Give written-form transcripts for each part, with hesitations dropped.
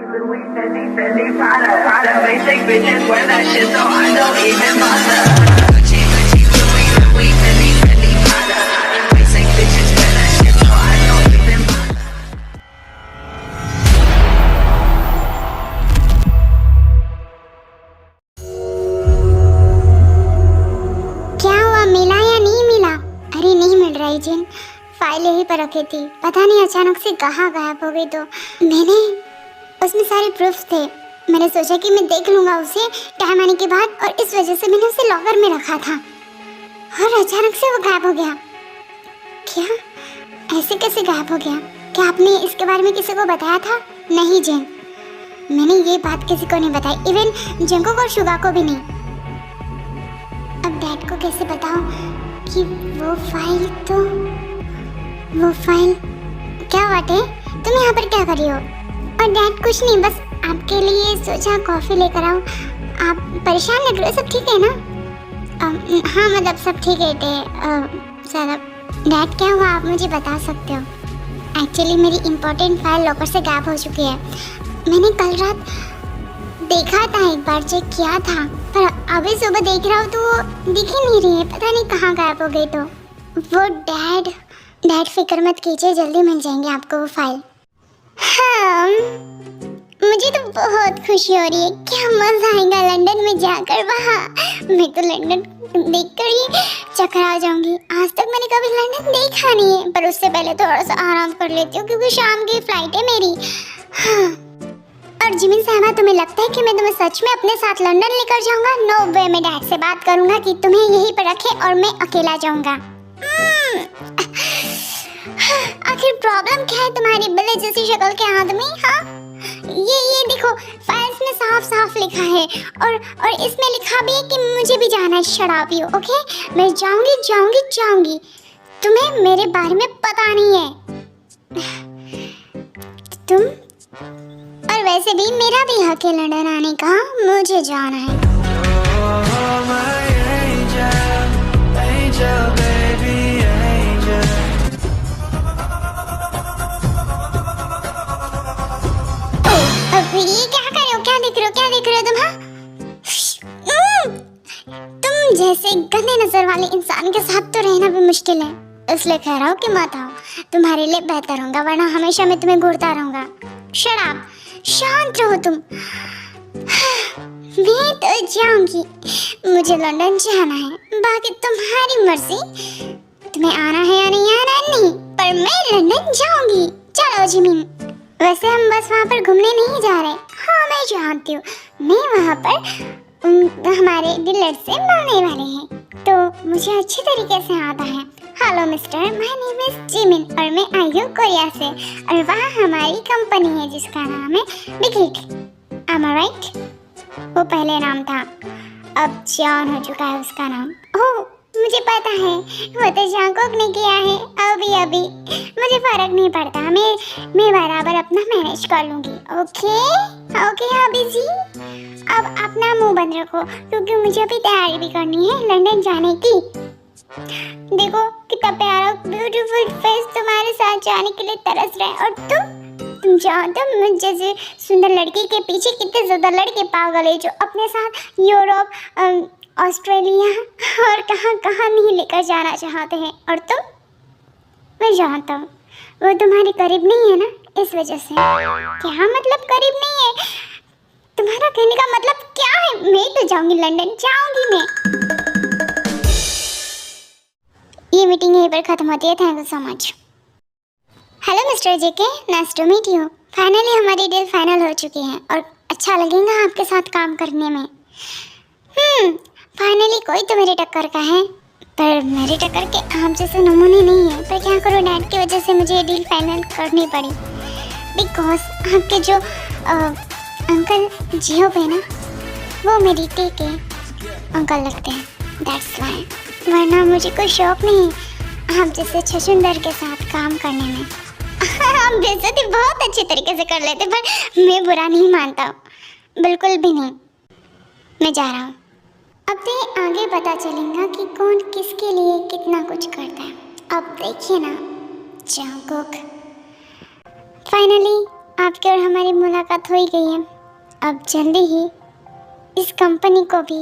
Louis, Fendi, Prada, basic bitches wear that shit, so I don't even bother. Gucci, Louis, Fendi, Prada, basic bitches wear that shit, so I don't even bother. क्या हुआ, मिला या नहीं मिला? अरे नहीं मिल रही जिन, फाइल यहीं पर रखी थी, पता नहीं अचानक से कहाँ गायब हो गई। तो मैंने उसमें सारे प्रूफ्स थे, मैंने सोचा कि मैं देख लूँगा उसे टाइम आने के बाद, और इस वजह से मैंने उसे लॉकर में रखा था और अचानक से वो गायब हो गया। क्या? ऐसे कैसे गायब हो गया? क्या आपने इसके बारे में किसी को बताया था? नहीं जिन, मैंने ये बात किसी को नहीं बताई, इवन जंगुक और शुगा को भी नहीं। अब डैड को कैसे बताऊं कि वो फाइल क्या बात है, तुम यहाँ पर क्या कर रही हो? और डैड कुछ नहीं, बस आपके लिए सोचा कॉफी लेकर आऊँ। आप परेशान लग रहे हो, सब ठीक है ना? हाँ मतलब सब ठीक है सर। डैड क्या हुआ, आप मुझे बता सकते हो? एक्चुअली मेरी इम्पोर्टेंट फाइल लॉकर से गायब हो चुकी है। मैंने कल रात देखा था, एक बार चेक किया था, पर अभी सुबह देख रहा हूँ तो वो दिख ही नहीं रही है, पता नहीं कहाँ गायब हो गई। तो वो डैड फिक्र मत कीजिए, जल्दी मिल जाएंगे आपको वो फाइल। हाँ, मुझे तो बहुत खुशी हो रही है, क्या मजा आएगा लंदन में जाकर। वहाँ मैं तो लंदन देखकर ही चकरा जाऊंगी। आज तक मैंने कभी लंदन देखा नहीं है, पर उससे पहले थोड़ा सा आराम कर लेती हूँ क्योंकि शाम की फ्लाइट है मेरी। हाँ, और जिमिन साहबा, तुम्हें लगता है कि मैं तुम्हें सच में अपने साथ लंदन लेकर जाऊंगा? नो वे, मैं डैड से बात करूंगा कि तुम्हें यहीं पर रखे और मैं अकेला जाऊंगा। आखिर प्रॉब्लम क्या है तुम्हारी बिल्ली जैसी शक्ल के आदमी? हाँ, ये देखो, फाइल्स में साफ लिखा है, और इसमें लिखा भी है कि मुझे भी जाना है शराबी। ओके, मैं जाऊंगी। तुम्हें मेरे बारे में पता नहीं है। तुम, और वैसे भी मेरा भी हक है लंदन आने का, मुझे जाना है। अब ये क्या कर रहे हो, क्या देख रहे हो तुम? हाँ, तुम जैसे गंदे नजर वाले इंसान के साथ तो रहना भी मुश्किल है, इसलिए कह रहा हूँ कि मत आओ, तुम्हारे लिए बेहतर होगा, वरना हमेशा मैं तुम्हें घूरता रहूंगा। शराब, शांत रहो तुम। मैं तो जाऊंगी, मुझे लंदन जाना है, बाकी तुम्हारी मर्जी, तुम्हें आना है या नहीं आना नहीं, पर मैं लंदन जाऊंगी। चलो जिमिन, वैसे हम बस वहाँ पर घूमने नहीं जा रहे। हाँ मैं जानती हूँ, मैं वहाँ पर हमारे डीलर से मिलने वाले हैं, तो मुझे अच्छी तरीके से आता है। Hello mister, my name is Jimin और मैं आई हूँ कोरिया से, और वहाँ हमारी कंपनी है जिसका नाम है बिगिट। एम आई राइट? वो पहले नाम था, अब जॉन हो चुका है उसका नाम। ओह मुझे पता है, वो तो जंगुक ने किया है। अभी मुझे फर्क नहीं पड़ता, मैं बराबर अपना मैनेज कर लूँगी। ओके अभी जी, अब अपना मुंह बंद रखो क्योंकि मुझे अभी तैयारी भी करनी है लंदन जाने की। देखो कितना प्यारा ब्यूटीफुल फेस तुम्हारे साथ जाने के लिए तरस रहा है, और तुम जानते हो मुझ जैसे सुंदर लड़की के पीछे कितने ज़्यादा लड़के पागल है जो अपने साथ यूरोप, ऑस्ट्रेलिया और कहाँ नहीं लेकर जाना चाहते हैं। और तुम, मैं जानता हूँ वो तुम्हारे करीब नहीं है ना, इस वजह से। क्या मतलब करीब नहीं है? तुम्हारा कहने का मतलब क्या है? मैं तो जाऊंगी लंदन, जाऊंगी मैं। ये मीटिंग यहीं पर खत्म होती है। Thank you so much. Hello mister JK, nice to meet you. Finally हमारी डील फाइनल हो चुकी है और अच्छा लगेगा आपके साथ काम करने में। फाइनली कोई तो मेरे टक्कर का है, पर मेरे टक्कर के आप जैसे नमूने नहीं है। पर क्या करूँ, डैड की वजह से मुझे ये डील फाइनल करनी पड़ी, बिकॉज आपके जो अंकल जियो पे ना, वो मेरी टी के अंकल लगते हैं, दैट्स वाई। वरना मुझे कोई शौक नहीं आप जैसे छछुंदर के साथ काम करने में। आप बेइज्जती बहुत अच्छे तरीके से कर लेते, पर मैं बुरा नहीं मानता हूँ, बिल्कुल भी नहीं। मैं जा रहा हूँ, अब तो आगे पता चलेगा कि कौन किसके लिए कितना कुछ करता है। अब देखिए ना, जंगुक फाइनली आपकी और हमारी मुलाकात हो ही गई है। अब जल्दी ही इस कंपनी को भी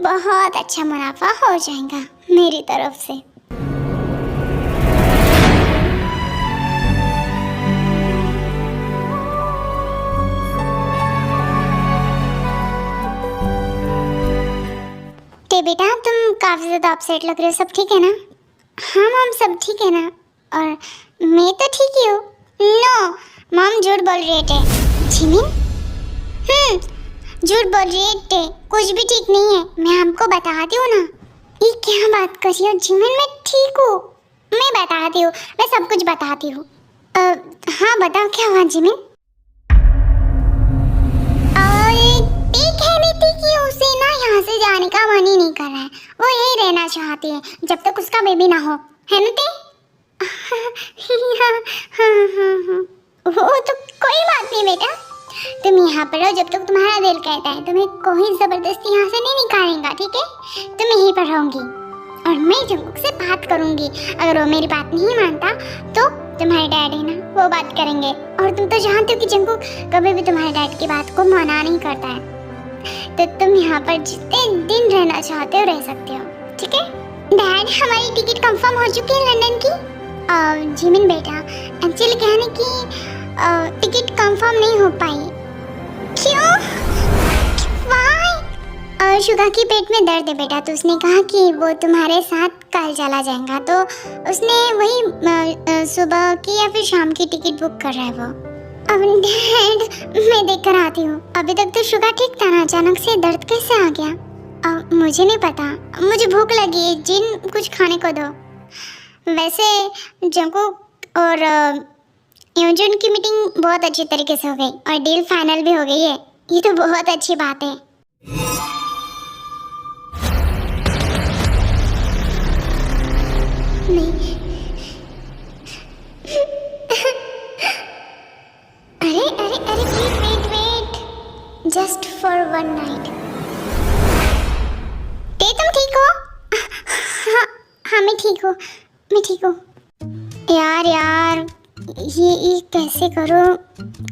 बहुत अच्छा मुनाफा हो जाएगा मेरी तरफ से। ते बेटा, तुम काफ़ी ज़्यादा अपसेट लग रहे हो। सब ठीक है ना? हाँ मॉम, सब ठीक है ना? और मैं तो ठीक ही हूँ। नो मॉम, झूठ बोल रही है टे। जिमिन? झूठ बोल रही है टे, कुछ भी ठीक नहीं है। मैं आपको बताती हूँ ना। ये क्या बात कर रही हो जिमिन? मैं ठीक हूँ, मैं बताती हूँ, मैं सब कुछ बताती हूँ। हाँ बताओ, क्या हुआ जिमिन? कि उसे ना यहाँ से जाने का मन ही नहीं कर रहा है। वो यही रहना चाहती है जब तक उसका बेबी ना हो, है ना ते? हाँ। वो तो कोई बात नहीं बेटा, तुम यहाँ पर रहो जब तक तुम्हारा दिल कहता है। तुम्हें कोई जबरदस्ती यहाँ से नहीं निकालेगा, ठीक है? तुम यहीं पर रहोगी और मैं जंकुक से बात करूंगी। अगर वो मेरी बात नहीं मानता तो तुम्हारे डैड है ना, वो बात करेंगे। और तुम तो जानते हो कि जंकुक कभी भी तुम्हारे डैड की बात को मना नहीं करता है। तो तुम यहाँ पर जितने दिन रहना चाहते हो रह सकते हो, ठीक है? डैड, हमारी टिकट कंफर्म हो चुकी है लंदन की। जिमिन बेटा, एक्चुअली कहने की टिकट कंफर्म नहीं हो पाई। क्यों? वाई? शुगा की पेट में दर्द है बेटा, तो उसने कहा कि वो तुम्हारे साथ कल चला जाएगा। तो उसने वही सुबह की या फिर शाम की टिकट बुक कर रहा है वो। अब डैड, मैं देख कर आती हूँ। अभी तक तो शुगर ठीक था ना, अचानक से दर्द कैसे आ गया? मुझे नहीं पता, मुझे भूख लगी है। जिन कुछ खाने को दो। वैसे जंकुक और यूजुन की मीटिंग बहुत अच्छी तरीके से हो गई और डील फाइनल भी हो गई है। ये तो बहुत अच्छी बात है। अरे wait just for one night. ते तुम ठीक हो? हाँ मैं ठीक हूँ। यार ये कैसे करूँ,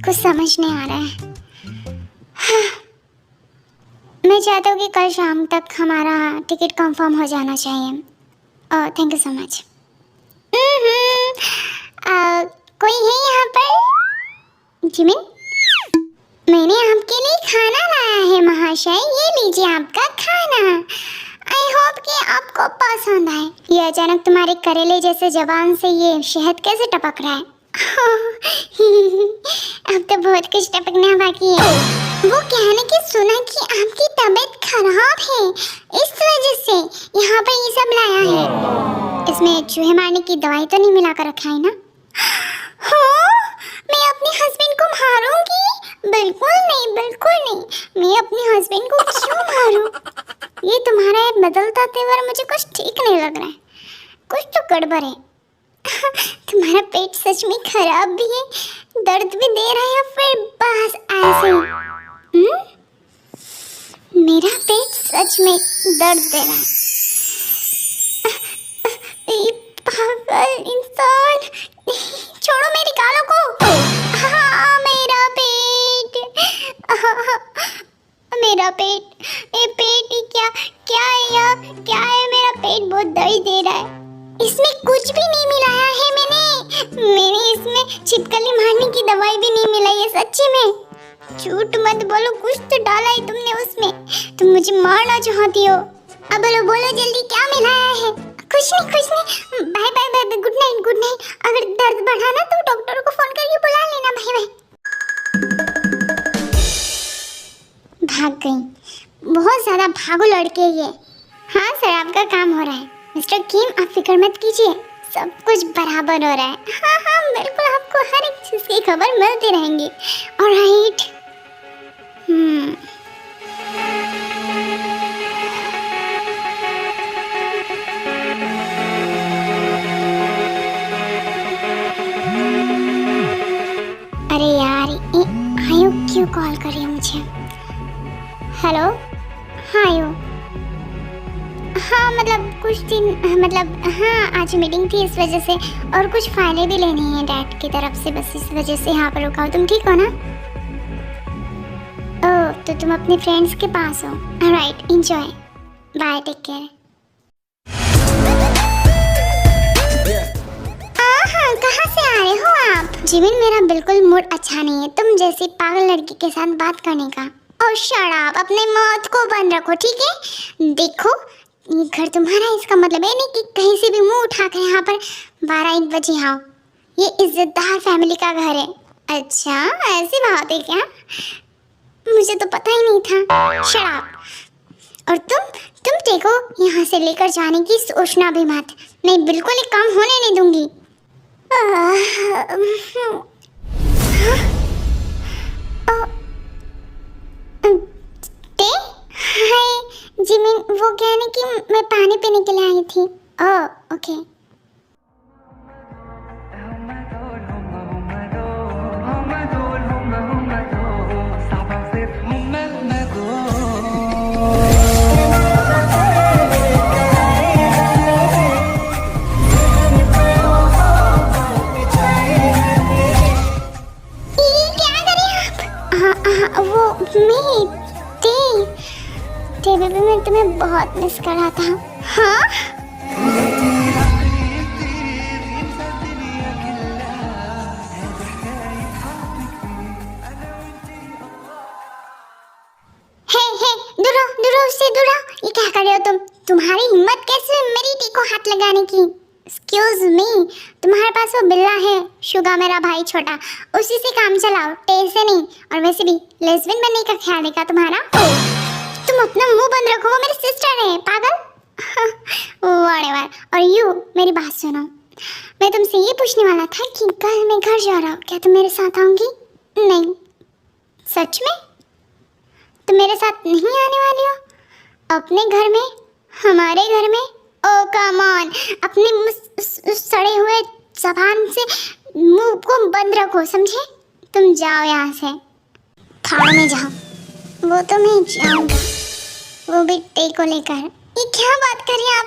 कुछ समझ नहीं आ रहा है। मैं चाहता हूँ कि कल शाम तक हमारा टिकट कंफर्म हो जाना चाहिए। Thank you so much. कोई है यहाँ पर? जिमिन, मैंने आपके लिए खाना लाया है महाशय, ये लीजिए आपका खाना। आई होप कि आपको पसंद आए। ये अचानक तुम्हारे करेले जैसे जबान से ये शहद कैसे टपक रहा है? अब तो बहुत कुछ टपकना बाकी है। वो कहने की सुना कि आपकी तबीयत खराब है, इस वजह से यहाँ पर ये सब लाया है। इसमें चूहे मारने की दवाई तो नहीं मिला कर रखा है ना? मैं अपने हस्बैंड को मारूंगी? बिल्कुल नहीं। मैं अपने हस्बैंड को क्यों मारूं? ये तुम्हारा बदलता तेवर मुझे कुछ ठीक नहीं लग रहा है। कुछ तो गड़बड़ है। तुम्हारा पेट सच में खराब भी है, दर्द भी दे रहा है या फिर बस ऐसे? मेरा पेट सच में दर्द दे रहा है। पागल इंसान, छोड़ो मेरी गालों को। हाँ, मेरा पेट क्या है यार? क्या है? मेरा पेट बहुत दर्द दे रहा है। इसमें कुछ भी नहीं मिलाया है मैंने इसमें छिपकली मारने की दवाई भी नहीं मिलाई है। सच्ची में झूठ मत बोलो, कुछ तो डाला है तुमने उसमें। तुम मुझे मारना चाहती हो। अब बोलो जल्दी, क्या मिलाया है? कुछ नहीं। Bye, good night. अगर दर्द बढ़ा ना तो डॉक्टर को फोन करके बुला लेना। बाय। भाग गई। बहुत ज्यादा भागो लड़के ये। हाँ सर, आपका काम हो रहा है। मिस्टर किम, आप फिक्र मत कीजिए, सब कुछ बराबर हो रहा है। हाँ बिल्कुल, आपको हर एक चीज की खबर मिलती रहेंगी। ऑलराइट। अरे यार, आयु क्यों कॉल कर रही है मुझे? हेलो, हाँ आयु। हाँ मतलब कुछ दिन, मतलब हाँ आज मीटिंग थी इस वजह से, और कुछ फाइलें भी लेनी है डैड की तरफ से, बस इस वजह से यहाँ पर रुका हूँ। तुम ठीक हो ना? ओह तो तुम अपने फ्रेंड्स के पास हो। Right, enjoy, bye, take care. हाँ कहाँ से आ रहे हो आप? जिमिन मेरा बिल्कुल मूड अच्छा नहीं है तुम जैसी पागल लड़की के साथ बात करने का। और शट अप, अपने मौत को बंद रखो ठीक है? देखो ये घर तुम्हारा, इसका मतलब ये नहीं कि कहीं से भी मुंह उठाकर यहाँ पर 12-1 बजे आओ। ये इज्जतदार फैमिली का घर है। अच्छा ऐसी बात है क्या? मुझे तो पता ही नहीं था। Shut up. और तुम देखो यहाँ से लेकर जाने की सोचना भी मत, मैं बिल्कुल ही काम होने नहीं दूंगी। हाय जिमिन, वो कहने कि मैं पानी पीने के लिए आई थी। Oh okay. वो बेबी मैं तुम्हें बहुत मिस कर रहा था। हाँ हे दूर उससे दूर। ये क्या कर रहे हो तुम? तुम्हारी हिम्मत कैसे मेरी टी को हाथ लगाने की? एक्सक्यूज मी, तुम्हारे पास वो बिल्ला है शुगा मेरा भाई छोटा, उसी से काम चलाओ, टे से नहीं। और वैसे भी लेस्बियन बनने का ख्याल है क्या तुम्हारा? तुम अपना मुंह बंद रखो, वो मेरी सिस्टर है पागल। व्हाटएवर। और यू मेरी बात सुनो, मैं तुमसे ये पूछने वाला था कि कल मैं घर जा रहा हूँ, क्या तुम मेरे साथ आओगी? नहीं सच में? तुम मेरे साथ नहीं आने वाली हो? अपने घर में, हमारे घर में? ओ कम ऑन, अपने सड़े हुए जबान से मुंह को बंद रखो समझे? तुम जाओ यहाँ से, थाड़ में जाओ। वो तो मैं जाऊंगा, वो भी टे को लेकर। ये क्या बात कर रही आप?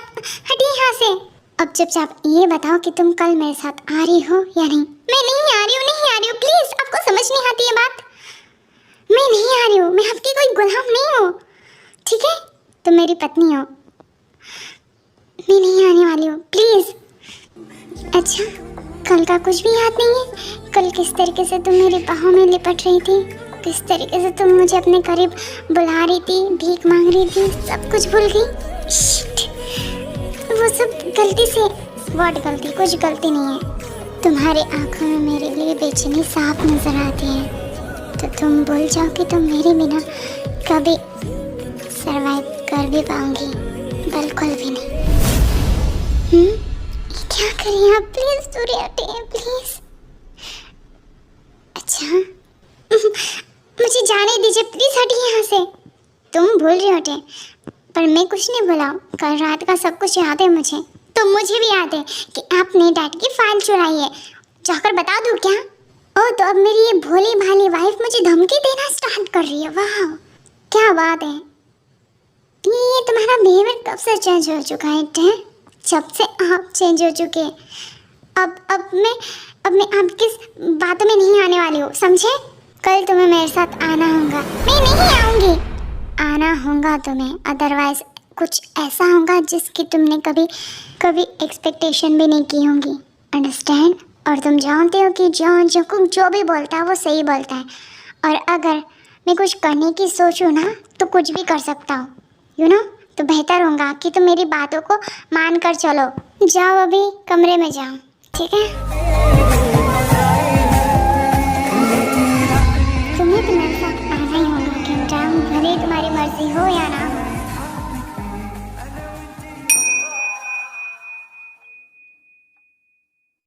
हटिए यहाँ से। अब चुपचाप ये बताओ कि तुम कल मेरे साथ आ रही हो या नहीं? मैं नहीं आ रही हूँ प्लीज, आपको समझ नहीं आती है बात? मैं नहीं आ रही हूँ, मैं आपकी कोई गुलाम नहीं हूँ ठीक है? तुम मेरी पत्नी हो, मैं नहीं आने वाली हूँ प्लीज। अच्छा कल का कुछ भी याद नहीं है? कल किस तरीके से तुम मेरी बाहों में लिपट रही थी, किस तरीके से तुम मुझे अपने करीब बुला रही थी, भीख मांग रही थी, सब कुछ भूल गई? शिट, वो सब गलती से। व्हाट गलती? कुछ गलती नहीं है। तुम्हारी आंखों में मेरे लिए बेचैनी साफ नजर आती है, तो तुम भूल जाओ कि तुम मेरे बिना कभी सरवाइव कर भी पाऊंगी? बिल्कुल भी नहीं। ये क्या करिए आप? प्लीज दूर हटिए प्लीज। अच्छा मुझे जाने दीजिए प्लीज, हटिए यहाँ से। तुम भूल रहे होते, पर मैं कुछ नहीं भूला। कल रात का सब कुछ याद है मुझे, तो मुझे भी याद है कि आपने डैड की फाइल चुराई है। जाकर बता दूँ क्या? ओह तो अब मेरी ये भोली भाली वाइफ मुझे धमकी देना स्टार्ट कर रही है। वाह क्या बात है। ये तुम्हारा बिहेवियर कब से चेंज हो चुका है? जब से आप चेंज हो चुके। अब मैं आपकी बातों में नहीं आने वाली हूँ समझे? कल तुम्हें मेरे साथ आना होगा। मैं नहीं आऊँगी। आना होगा तुम्हें, अदरवाइज कुछ ऐसा होगा जिसकी तुमने कभी एक्सपेक्टेशन भी नहीं की होंगी। अंडरस्टैंड? और तुम जानते हो कि जो भी बोलता है वो सही बोलता है, और अगर मैं कुछ करने की सोचूं ना तो कुछ भी कर सकता हूँ यू नो। तो बेहतर होगा कि तुम मेरी बातों को मान कर चलो। जाओ अभी कमरे में जाओ ठीक है?